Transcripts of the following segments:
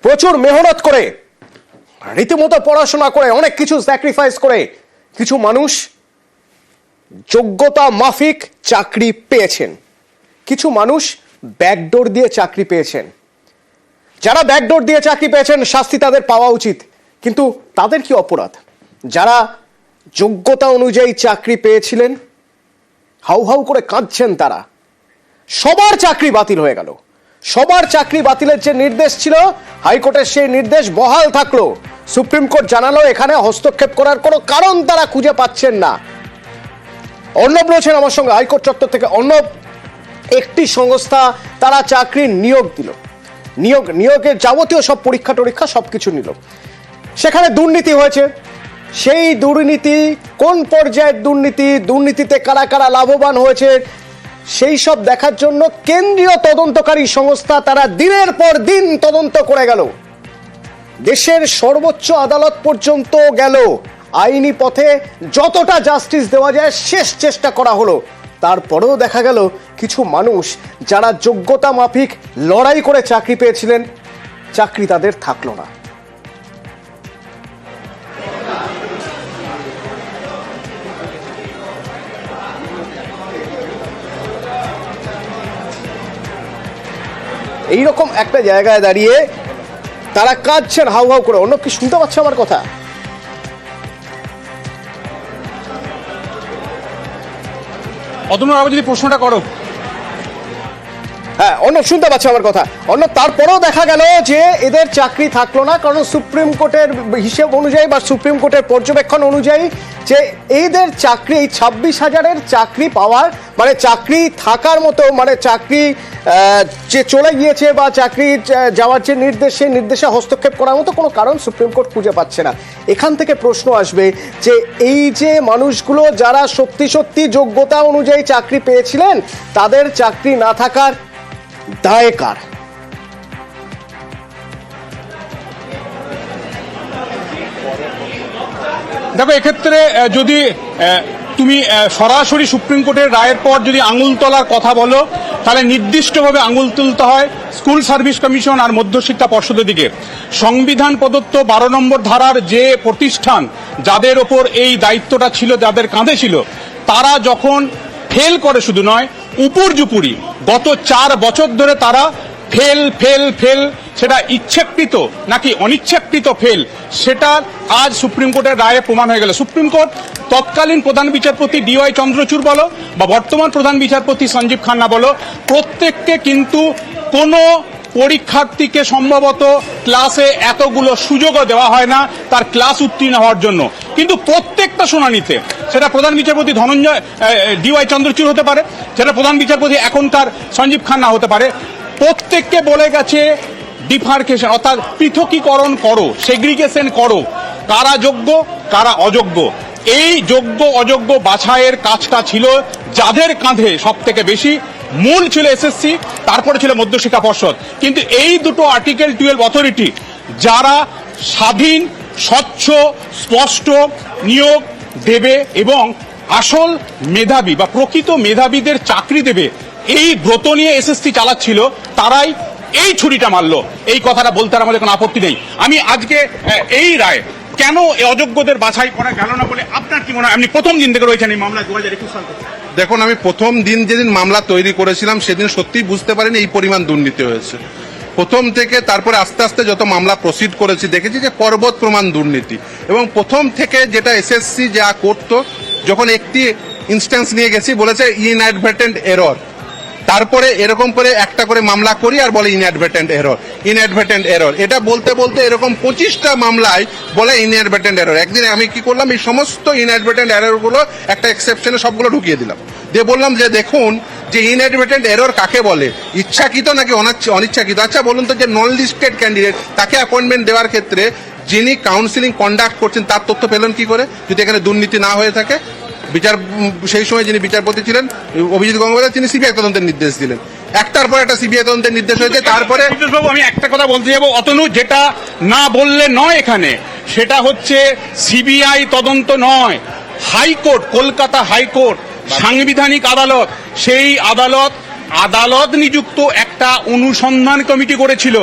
প্রচুর মেহনত করে, রীতিমতো পড়াশোনা করে, অনেক কিছু স্যাক্রিফাইস করে কিছু মানুষ যোগ্যতা মাফিক চাকরি পেয়েছেন, কিছু মানুষ ব্যাকডোর দিয়ে চাকরি পেয়েছেন। যারা ব্যাকডোর দিয়ে চাকরি পেয়েছেন শাস্তি তাদের পাওয়া উচিত, কিন্তু তাদের কি অপরাধ? যারা যোগ্যতা অনুযায়ী চাকরি পেয়েছিলেন হাউ হাউ করে কাঁদছেন, তারা সবার চাকরি বাতিল হয়ে গেল। সবার চাকরি বাতিলের যে নির্দেশ ছিল হাইকোর্টের সেই নির্দেশ বহাল থাকলো। সুপ্রিম কোর্ট জানালো এখানে হস্তক্ষেপ করার কোনো কারণ তারা খুঁজে পাচ্ছেন না। অর্ণব রয়েছেন আমার সঙ্গে হাইকোর্ট চত্বর থেকে। অর্ণব, একটি সংস্থা তারা চাকরির নিয়োগ দিল, নিয়োগের যাবতীয় সব পরীক্ষা টরীক্ষা সবকিছু নিল, সেখানে দুর্নীতি হয়েছে। সেই দুর্নীতি কোন পর্যায়ের দুর্নীতি, দুর্নীতিতে কারা কারা লাভবান হয়েছে, সেই সব দেখার জন্য কেন্দ্রীয় তদন্তকারী সংস্থা তারা দিনের পর দিন তদন্ত করে গেল, দেশের সর্বোচ্চ আদালত পর্যন্ত গেল, আইনি পথে যতটা জাস্টিস দেওয়া যায় শেষ চেষ্টা করা হলো। তারপরেও দেখা গেল কিছু মানুষ যারা যোগ্যতা মাফিক লড়াই করে চাকরি পেয়েছিলেন, চাকরি তাদের থাকলো না। এইরকম একটা জায়গায় দাঁড়িয়ে তারা কাঁদছেন হাউ হাউ করে। অন্য কি শুনতে পাচ্ছে আমার কথা? অতনু, আবার যদি প্রশ্নটা করো। হ্যাঁ, অন্য শুনতে পাচ্ছে আমার কথা। অন্য তারপরেও দেখা গেল যে এদের চাকরি থাকলো না, কারণ সুপ্রিম কোর্টের হিসেব অনুযায়ী বা সুপ্রিম কোর্টের পর্যবেক্ষণ অনুযায়ী যে এদের চাকরি, এই 26,000-এর চাকরি পাওয়ার মানে চাকরি থাকার মতো, মানে চাকরি যে চলে গিয়েছে বা চাকরি যাওয়ার যে নির্দেশ, সেই নির্দেশে হস্তক্ষেপ করার মতো কোনো কারণ সুপ্রিম কোর্ট খুঁজে পাচ্ছে না। এখান থেকে প্রশ্ন আসবে যে এই যে মানুষগুলো যারা সত্যি সত্যি যোগ্যতা অনুযায়ী চাকরি পেয়েছিলেন, তাদের চাকরি না থাকার দায় কার? দেখো, এক্ষেত্রে যদি তুমি সরাসরি সুপ্রিম কোর্টের রায়ের পর যদি আঙুল তোলার কথা বলো, তাহলে নির্দিষ্টভাবে আঙুল তুলতে হয় স্কুল সার্ভিস কমিশন আর মধ্যশিক্ষা পর্ষদের দিকে। সংবিধান প্রদত্ত 12 নম্বর ধারার যে প্রতিষ্ঠান যাদের ওপর এই দায়িত্বটা ছিল, যাদের কাঁধে ছিল, তারা যখন ফেল করে, শুধু নয় উপর্যুপুরি গত 4 বছর ধরে তারা ফেল, সেটা ইচ্ছাকৃত নাকি অনিচ্ছাকৃত ফেল, সেটা আজ সুপ্রিম কোর্টের রায়ে প্রমাণ হয়ে গেল। সুপ্রিম কোর্ট তৎকালীন প্রধান বিচারপতি DY চন্দ্রচূড় বলো বা বর্তমান প্রধান বিচারপতি সঞ্জীব খান্না বলো, প্রত্যেককে কিন্তু কোনো পরীক্ষার্থীকে সম্ভবত ক্লাসে এতগুলো সুযোগও দেওয়া হয় না তার ক্লাস উত্তীর্ণ হওয়ার জন্য, কিন্তু প্রত্যেকটা শুনানিতে, সেটা প্রধান বিচারপতি DY চন্দ্রচূড় হতে পারে, সেটা প্রধান বিচারপতি এখনকার সঞ্জীব খান্না হতে পারে, প্রত্যেককে বলে গেছে ডিফার্কেশন অর্থাৎ পৃথকীকরণ করো, সেগ্রিগেশন করো, কারা যোগ্য কারা অযোগ্য। এই যোগ্য অযোগ্য বাছাইয়ের কাজটা ছিল যাদের কাঁধে সব থেকে বেশি। মূল ছিল SSC, তারপরে ছিল মধ্যশিক্ষা পর্ষদ। কিন্তু এই দুটো আর্টিকেল 12 অথরিটি যারা স্বাধীন, স্বচ্ছ, স্পষ্ট নিয়োগ দেবে এবং আসল মেধাবী বা প্রকৃত মেধাবীদের চাকরি দেবে, এই ব্রত নিয়ে SSC চালাচ্ছিল, তারাই এই ছুরিটা মারলো। এই কথাটা বলতে আর আমাদের কোনো আপত্তি নেই। আমি আজকে এই রায় কেন অযোগ্যদের বাছাই করা গেল না বলে আপনার কি মনে হয়? আপনি প্রথম দিন থেকে রয়েছেন এই মামলা 2021 সাল থেকে। দেখুন, আমি প্রথম দিন যেদিন মামলা তৈরি করেছিলাম সেদিন সত্যিই বুঝতে পারিনি এই পরিমাণ দুর্নীতি হয়েছে। প্রথম থেকে তারপরে আস্তে আস্তে যত মামলা প্রসিড করেছি দেখেছি যে পর্বত প্রমাণ দুর্নীতি। এবং প্রথম থেকে যেটা SSC যা করতো, যখন একটি ইনস্ট্যান্স নিয়ে গেছি বলেছে ইনঅ্যাডভার্টেন্ট এরর, তারপরে এরকম করে একটা করে মামলা করি আর বলে ইনঅ্যাডভার্টেন্ট এরর। এটা বলতে বলতে এরকম 25টা মামলায় বলে ইনঅ্যাডভার্টেন্ট এরর। একদিন আমি কি করলাম, এই সমস্ত ইনঅ্যাডভার্টেন্ট এররগুলো একটা এক্সেপশনে সবগুলো ঢুকিয়ে দিলাম, দিয়ে বললাম যে দেখুন যে ইনঅ্যাডভার্টেন্ট এরর কাকে বলে, ইচ্ছাকৃত নাকি অনিচ্ছাকৃত। আচ্ছা বলুন তো, যে নন লিস্টেড ক্যান্ডিডেট তাকে অ্যাপয়েন্টমেন্ট দেওয়ার ক্ষেত্রে যিনি কাউন্সিলিং কন্ডাক্ট করছেন তার তথ্য পেলেন কি করে যদি এখানে দুর্নীতি না হয়ে থাকে? সেই সময় যিনি বিচারপতি ছিলেন অভিজিৎ গঙ্গোপাধ্যায়, তিনি সিবিআই তদন্তের নির্দেশ দিলেন। একটার পর একটা সিবিআই তদন্তের নির্দেশ হয়েছে। তারপরে আমি একটা কথা বলতে যাবো অতনু, যেটা না বললে নয় এখানে, সেটা হচ্ছে সিবিআই তদন্ত নয়, হাইকোর্ট, কলকাতা হাইকোর্ট সাংবিধানিক আদালত, সেই আদালত আদালত নিযুক্ত একটা অনুসন্ধান কমিটি করেছিল,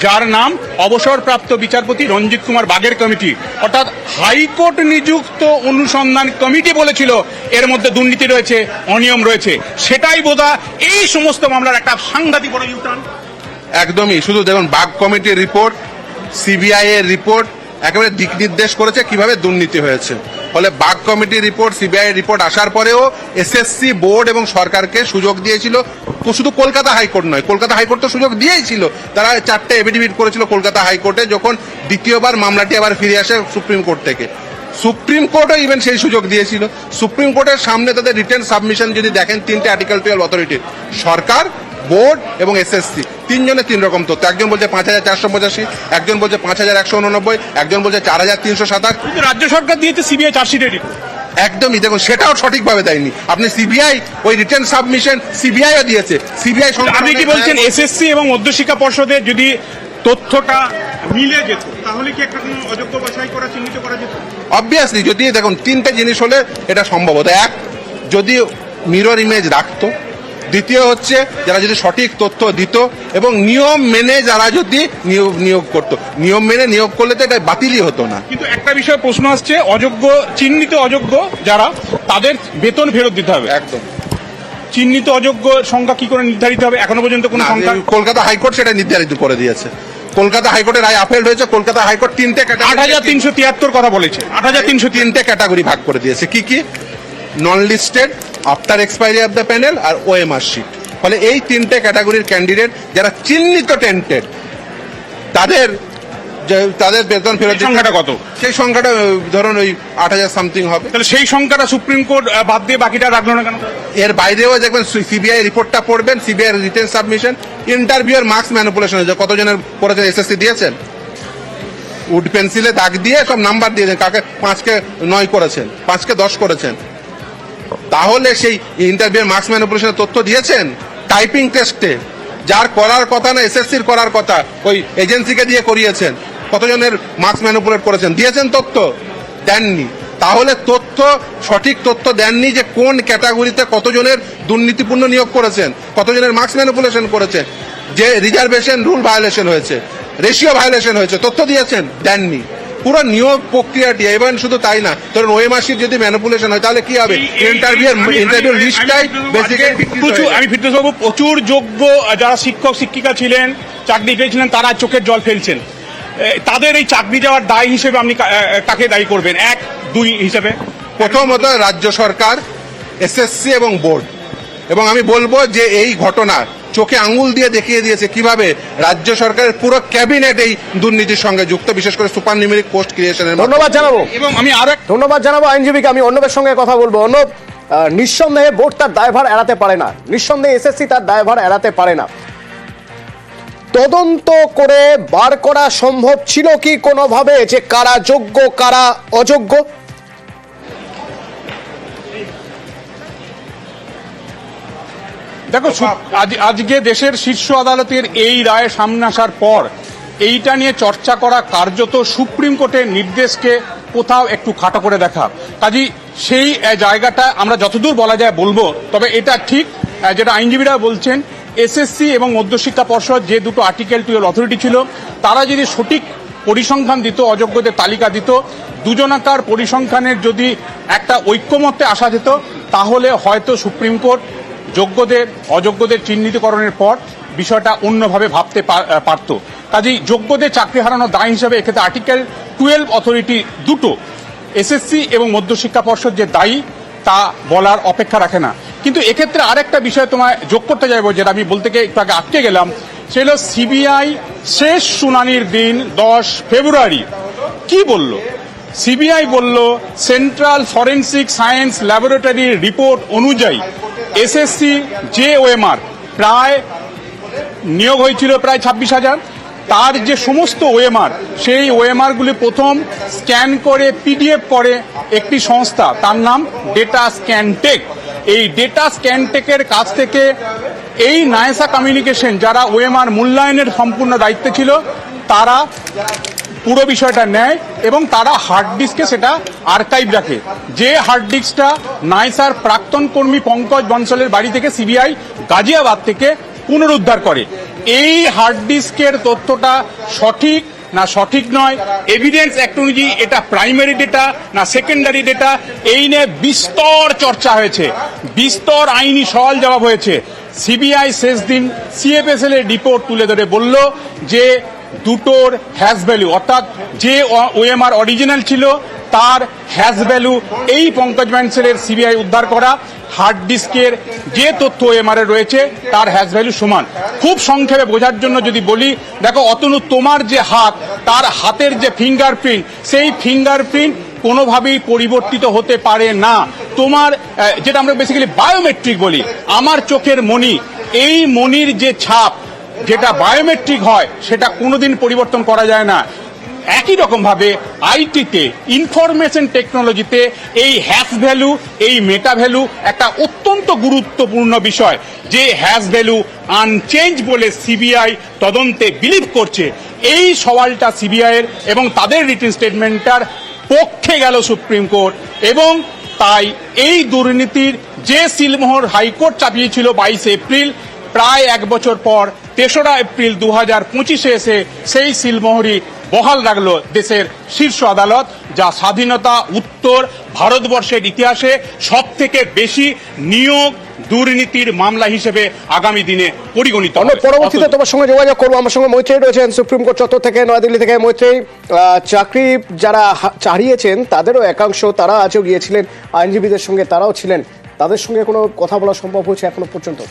যার নাম অবসরপ্রাপ্ত বিচারপতি রঞ্জিত কুমার বাগের কমিটি। অর্থাৎ হাইকোর্ট নিযুক্ত অনুসন্ধান কমিটি বলেছিল এর মধ্যে দুর্নীতি রয়েছে, অনিয়ম রয়েছে। সেটাই বোধহয় এই সমস্ত মামলার একটা সাংঘাতিক বড় ইউটার্ন। একদমই, শুধু দেখুন বাগ কমিটির রিপোর্ট, সিবিআই এর রিপোর্ট একেবারে দিক নির্দেশ করেছে কিভাবে দুর্নীতি হয়েছে। ফলে বাগ কমিটির রিপোর্ট, সিবিআই রিপোর্ট আসার পরেও এসএসসি বোর্ড এবং সরকারকে সুযোগ দিয়েছিল। শুধু কলকাতা হাইকোর্ট নয়, কলকাতা হাইকোর্ট তো সুযোগ দিয়েই ছিল। তারা 4টে এফিডেভিট করেছিল কলকাতা হাইকোর্টে, যখন দ্বিতীয়বার মামলাটি আবার ফিরে আসে সুপ্রিম কোর্ট থেকে। সুপ্রিম কোর্টও ইভেন সেই সুযোগ দিয়েছিল। সুপ্রিম কোর্টের সামনে তাদের রিটেন সাবমিশন যদি দেখেন, 3টে আর্টিকেল 12 অথরিটি, সরকার, বোর্ড এবং এসএসসি, তিনজনে 3 রকম তথ্য। একজন বলছে 5,485, একজন বলছে 5,189, একজন বলছে 4,327। কিন্তু রাজ্য সরকার দিয়েছে সিবিআই চার্জশিটের রিপোর্ট। একদমই, দেখুন সেটাও সঠিকভাবে দেয়নি। আপনি সিবিআই ওই রিটেন সাবমিশন সিবিআইও দিয়েছে। সিবিআই আপনি কি বলছেন এসএসসি এবং মধ্যশিক্ষা পর্ষদের যদি তথ্যটা মিলে যেত তাহলে কি একটা কোনো অযোগ্য বাছাই করা চিহ্নিত করা যেত? অবভিয়াসলি, যদি দেখুন 3টে জিনিস হলে এটা সম্ভব হতো। এক, যদি মিরর ইমেজ রাখতো। দ্বিতীয় হচ্ছে যারা যদি সঠিক তথ্য দিত এবং নিয়ম মেনে যারা যদি নিয়োগ করত। নিয়ম মেনে নিয়োগ করলে তো এটা বাতিলই হতো না। কিন্তু একটা বিষয়ে প্রশ্ন আসছে, অযোগ্য, চিহ্নিত অযোগ্য যারা, তাদের বেতন ফেরত দিতে হবে। একদম। চিহ্নিত অযোগ্য সংখ্যা কি করে নির্ধারিত হবে? এখনো পর্যন্ত কোনো না, সংখ্যা? কলকাতা হাইকোর্ট সেটা নির্ধারিত করে দিয়েছে। কলকাতা হাইকোর্টের রায় আপিল হয়েছে। কলকাতা হাইকোর্ট 3টে 8,373 কথা বলেছে। 8,303 ক্যাটাগরি ভাগ করে দিয়েছে। কি কি? Non listed, after expiry of the panel আর ওএমআর শিট। ফলে এই 3টে ক্যাটাগরির ক্যান্ডিডেট যারা চিহ্নিত টেন্টেড, তাদের বেতন ফেরত। সংখ্যাটা কত? সেই সংখ্যাটা ধরুন ওই 8,000 সামথিং হবে। তাহলে সেই সংখ্যাটা সুপ্রিম কোর্ট বাদ দিয়ে বাকিটা রাখলো না কেন? এর বাইরেও দেখবেন সিবিআই রিপোর্টটা পড়বেন, সিবিআই রিটেন সাবমিশন, ইন্টারভিউর মার্কস ম্যানিপুলেশন হয়েছে। কতজনের করেছেন? এসএসসি দিয়েছেন, উড পেন্সিলে দাগ দিয়ে সব নাম্বার দিয়েছেন, কাকে 5কে 9 করেছেন, 5কে 10 করেছেন। তাহলে সেই ইন্টারভিউর মার্কস ম্যানিপুলেশনের তথ্য দিয়েছেন? টাইপিং টেস্টে যার করার কথা না, এসএসসির করার কথা, ওই এজেন্সিকে দিয়ে করিয়েছেন। কতজনের মার্কস ম্যানিপুলেট করেছেন? দিয়েছেন তথ্য? দেননি। তাহলে সঠিক তথ্য দেননি যে কোন ক্যাটাগরিতে কতজনের দুর্নীতিপূর্ণ নিয়োগ করেছেন, কতজনের মার্কস ম্যানিপুলেশন করেছেন, যে রিজার্ভেশন রুল ভায়োলেশন হয়েছে, রেশিও ভায়োলেশন হয়েছে, তথ্য দিয়েছেন? দেননি। পুরো নিয়োগ প্রক্রিয়াটি, এবং শুধু তাই না, ধরুন ওএমআর যদি ম্যানিপুলেশন হয় তাহলে কি হবে? ইন্টারভিউ লিস্টটাই বেসিক্যালি। আমি ফিরদৌস বাবু, প্রচুর যোগ্য যারা শিক্ষক শিক্ষিকা ছিলেন, চাকরি পেয়েছিলেন, তারা চোখের জল ফেলছেন। তাদের এই চাকরি যাওয়ার দায় হিসেবে আপনি কাকে দায়ী করবেন? 1, 2 হিসেবে প্রথমত রাজ্য সরকার, এসএসসি এবং বোর্ড। এবং আমি বলবো যে এই ঘটনা চোখে আঙুল দিয়ে দেখিয়ে দিয়েছে কিভাবে রাজ্য সরকারের পুরো ক্যাবিনেট এই দুর্নীতির সঙ্গে যুক্ত, বিশেষ করে সুপার নিউমেরিক পোস্ট ক্রিয়েশনের। ধন্যবাদ জানাবো। এবং আমি আরো ধন্যবাদ জানাবো আইনজীবীকে। আমি অর্ণবের সঙ্গে কথা বলবো। অর্ণব, নিঃসন্দেহে বোর্ড তার দায়ভার এড়াতে পারে না, নিঃসন্দেহে এসএসসি তার দায়ভার এড়াতে পারে না। তদন্ত করে বার করা সম্ভব ছিল কি কোনোভাবে যে কারা যোগ্য কারা অযোগ্য? দেখো, আজকে দেশের শীর্ষ আদালতের এই রায় সামনে আসার পর এইটা নিয়ে চর্চা করা কার্যত সুপ্রিম কোর্টের নির্দেশকে কোথাও একটু খাটো করে দেখা। কাজেই সেই জায়গাটা আমরা যতদূর বলা যায় বলবো। তবে এটা ঠিক যেটা আইনজীবীরা বলছেন, এসএসসি এবং মধ্যশিক্ষা পর্ষদ যে দুটো আর্টিকেল 12 অথরিটি ছিল, তারা যদি সঠিক পরিসংখ্যান দিত, অযোগ্যদের তালিকা দিত, দুজনাকার পরিসংখ্যানের যদি একটা ঐক্যমত্যে আসা যেত, তাহলে হয়তো সুপ্রিম কোর্ট যোগ্যদের অযোগ্যদের চিহ্নিতকরণের পর বিষয়টা অন্যভাবে ভাবতে পারত। কাজেই যোগ্যদের চাকরি হারানোর দায় হিসেবে এক্ষেত্রে আর্টিকেল 12 অথরিটি দুটো, এসএসসি এবং মধ্যশিক্ষা পর্ষদ যে দায়ী তা বলার অপেক্ষা রাখে না। কিন্তু এক্ষেত্রে আরেকটা বিষয় তোমায় যোগ করতে যাবো, যেটা আমি বলতে গিয়ে একটু আগে আটকে গেলাম। সেটা হল সিবিআই শেষ শুনানির দিন 10 ফেব্রুয়ারি কি বলল? সিবিআই বলল, সেন্ট্রাল ফরেন্সিক সায়েন্স ল্যাবরেটরির রিপোর্ট অনুযায়ী এসএসসি যে ওএমআর প্রায় নিয়োগ হয়েছিল প্রায় 26,000, তার যে সমস্ত ওএমআর, সেই ওএমআরগুলি প্রথম স্ক্যান করে পিডিএফ করে একটি সংস্থা, তার নাম ডেটা স্ক্যানটেক। এই ডেটা স্ক্যানটেকের কাছ থেকে এই নায়েসা কমিউনিকেশন, যারা ওএমআর মূল্যায়নের সম্পূর্ণ দায়িত্বে ছিল, তারা পুরো বিষয়টা নেয় এবং তারা হার্ড ডিস্কে সেটা আর্কাইভ রাখে। যে হার্ড ডিস্কটা নাইসার প্রাক্তন কর্মী পঙ্কজ বনসলের বাড়ি থেকে সিবিআই গাজিয়াবাদ থেকে পুনরুদ্ধার করে। এই হার্ড ডিস্কের তথ্যটা সঠিক না সঠিক নয়, এভিডেন্স অ্যাক্ট অনুযায়ী এটা প্রাইমারি ডেটা না সেকেন্ডারি ডেটা, এই নিয়ে বিস্তর চর্চা হয়েছে, বিস্তর আইনি সওয়াল জবাব হয়েছে। সিবিআই শেষ দিন সিএফএসএল এর রিপোর্ট তুলে ধরে বলল যে দুটোর হ্যাশ ভ্যালু, অর্থাৎ যে ওএমআর অরিজিনাল ছিল তার হ্যাশ ভ্যালু এই পঙ্কজ ব্যান্সেলের সিবিআই উদ্ধার করা হার্ড ডিস্কের যে তথ্য ওএমআর এ রয়েছে তার হ্যাশ ভ্যালু সমান। খুব সংক্ষেপে বোঝার জন্য যদি বলি, দেখো অতনু, তোমার যে হাত, তার হাতের যে ফিঙ্গারপ্রিন্ট, সেই ফিঙ্গারপ্রিন্ট কোনোভাবেই পরিবর্তিত হতে পারে না। তোমার যেটা আমরা বেসিক্যালি বায়োমেট্রিক বলি, আমার চোখের মণি, এই মণির যে ছাপ যেটা বায়োমেট্রিক হয় সেটা কোনোদিন পরিবর্তন করা যায় না। একই রকম ভাবে আইটিতে, ইনফরমেশন টেকনোলজিতে এই হ্যাশ ভ্যালু, এই মেটা ভ্যালু একটা অত্যন্ত গুরুত্বপূর্ণ বিষয়। যে হ্যাশ ভ্যালু আনচেঞ্জ বলে সিবিআই তদন্তে বিলিভ করছে, এই সওয়ালটা সিবিআই এর এবং তাদের রিটেন স্টেটমেন্টটার পক্ষে গেল সুপ্রিম কোর্ট। এবং তাই এই দুর্নীতির যে সিলমোহর হাইকোর্ট চাপিয়েছিল 22 এপ্রিল, প্রায় এক বছর পর 3রা এপ্রিল 2025 এসে সেই সিলমোহরই বহাল রাখলো দেশের শীর্ষ আদালত, যা স্বাধীনতা উত্তর ভারতবর্ষের ইতিহাসে সব থেকে বেশি নিয়োগ দুর্নীতির মামলা হিসেবে আগামী দিনে পরিগণিত হবে। পরবর্তীতে তোমার সঙ্গে যোগাযোগ করবো। আমার সঙ্গে মৈত্রী রয়েছেন সুপ্রিম কোর্ট চত্বর থেকে, নয়াদিল্লি থেকে। মৈত্রী, চাকরি যারা হারিয়েছেন তাদেরও একাংশ, তারা আজও গিয়েছিলেন আইনজীবীদের সঙ্গে, তারাও ছিলেন, তাদের সঙ্গে কোনো কথা বলা সম্ভব হয়েছে এখনো পর্যন্ত?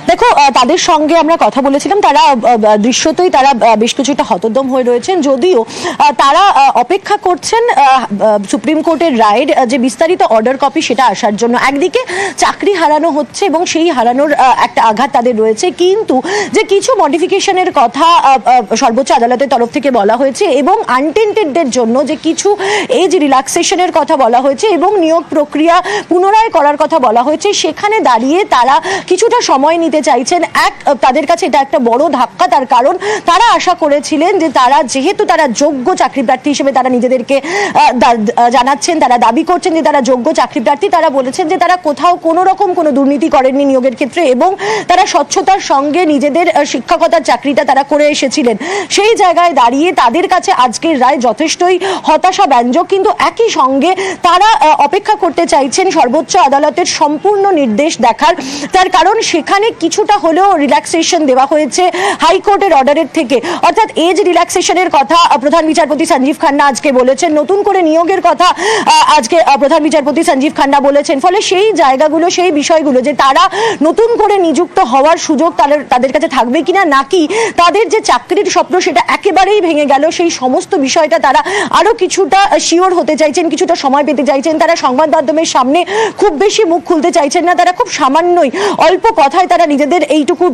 দেখো, তাদের সঙ্গে আমরা কথা বলেছিলাম, তারা দৃশ্যতই তারা বেশ কিছুটা হতোদ্যম হয়ে রয়েছেন, যদিও তারা অপেক্ষা করছেন সুপ্রিম কোর্টের রায়ের যে বিস্তারিত অর্ডার কপি সেটা আসার জন্য। একদিকে চাকরি হারানো হচ্ছে এবং সেই হারানোর একটা আঘাত তাদের রয়েছে, কিন্তু যে কিছু মডিফিকেশনের কথা সর্বোচ্চ আদালতের তরফ থেকে বলা হয়েছে এবং আনটেন্টেডদের জন্য যে কিছু এজ রিল্যাক্সেশনের কথা বলা হয়েছে এবং নিয়োগ প্রক্রিয়া পুনরায় করার কথা বলা হয়েছে, সেখানে দাঁড়িয়ে তারা কিছুটা সময় নিতে চাইছেন। তাদের কাছে এটা একটা বড় ধাক্কা, তার কারণ তারা আশা করেছিলেন যে তারা যেহেতু তারা যোগ্য চাকরি প্রার্থী হিসেবে তারা নিজেদেরকে জানাচ্ছেন, তারা দাবি করছেন যে তারা যোগ্য চাকরি প্রার্থী, তারা বলেছেন যে তারা কোথাও কোনো রকম কোনো দুর্নীতি করেননি নিয়োগের ক্ষেত্রে এবং তারা স্বচ্ছতার সঙ্গে নিজেদের শিক্ষকতার চাকরিটা তারা করে এসেছিলেন। সেই জায়গায় দাঁড়িয়ে তাদের কাছে আজকের রায় যথেষ্টই হতাশা ব্যঞ্জক, কিন্তু একই সঙ্গে তারা অপেক্ষা করতে চাইছেন সর্বোচ্চ আদালতের সম্পূর্ণ নির্দেশ দেখার। তার কারণ সেখানে কিছুটা হলেও রিল্যাক্সেশন দেওয়া হয়েছে হাইকোর্টের অর্ডারের থেকে, অর্থাৎ এজ রিল্যাক্সেশনের কথা প্রধান বিচারপতি সঞ্জীব খান্না আজকে বলেছেন, নতুন করে নিয়োগের কথা আজকে প্রধান বিচারপতি সঞ্জীব খান্না বলেছেন। ফলে সেই জায়গাগুলো, সেই বিষয়গুলো যে তারা নতুন করে নিযুক্ত হওয়ার সুযোগ তাদের কাছে থাকবে কিনা, নাকি তাদের যে চাকরির স্বপ্ন সেটা একেবারেই ভেঙে গেল, সেই সমস্ত বিষয়টা তারা আরো কিছুটা শিওর হতে চাইছেন, কিছুটা সময় পেতে চাইছেন। তারা সংবাদ মাধ্যমের সামনে খুব বেশি মুখ খুলতে চাইছেন না, তারা খুব সামান্যই অল্প কথায় তারা নিজেদের এইটুকু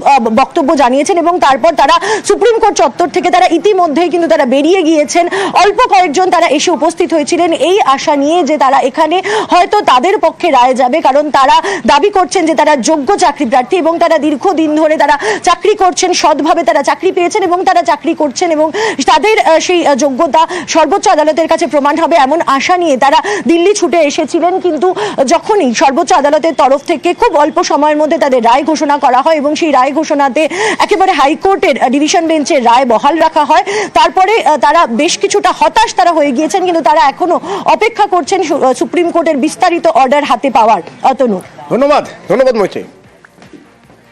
বক্তব্য জানিয়েছেন এবং তারপর তারা সুপ্রিম কোর্ট চত্বর থেকে তারা ইতিমধ্যেই কিন্তু তারা বেরিয়ে গিয়েছেন। অল্প কয়েকজন তারা এসে উপস্থিত হয়েছিলেন এই আশা নিয়ে যে তারা এখানে হয়তো তাদের পক্ষে রায় যাবে, কারণ তারা দাবি করছেন যে তারা যোগ্য চাকরি প্রার্থী এবং তারা দীর্ঘদিন ধরে তারা চাকরি করছেন, সৎভাবে তারা চাকরি পেয়েছেন এবং তারা চাকরি করছেন এবং তাদের সেই যোগ্যতা সর্বোচ্চ আদালতের কাছে প্রমাণ হবে, এমন আশা নিয়ে তারা দিল্লি ছুটে এসেছিলেন। কিন্তু যখনই সর্বোচ্চ আদালতের তরফ থেকে খুব অল্প সময়ের মধ্যে তাদের রায় ঘোষণা করা হয় এবং সেই রায় ঘোষণাতে একেবারে হাইকোর্টের ডিভিশন বেঞ্চের রায় বহাল রাখা হয়, তারপরে তারা বেশ কিছুটা হতাশ তারা হয়ে গিয়েছেন, কিন্তু তারা এখনো অপেক্ষা করছেন সুপ্রিম কোর্টের বিস্তারিত অর্ডার হাতে পাওয়ার। অতনু, ধন্যবাদ মৈত্রী।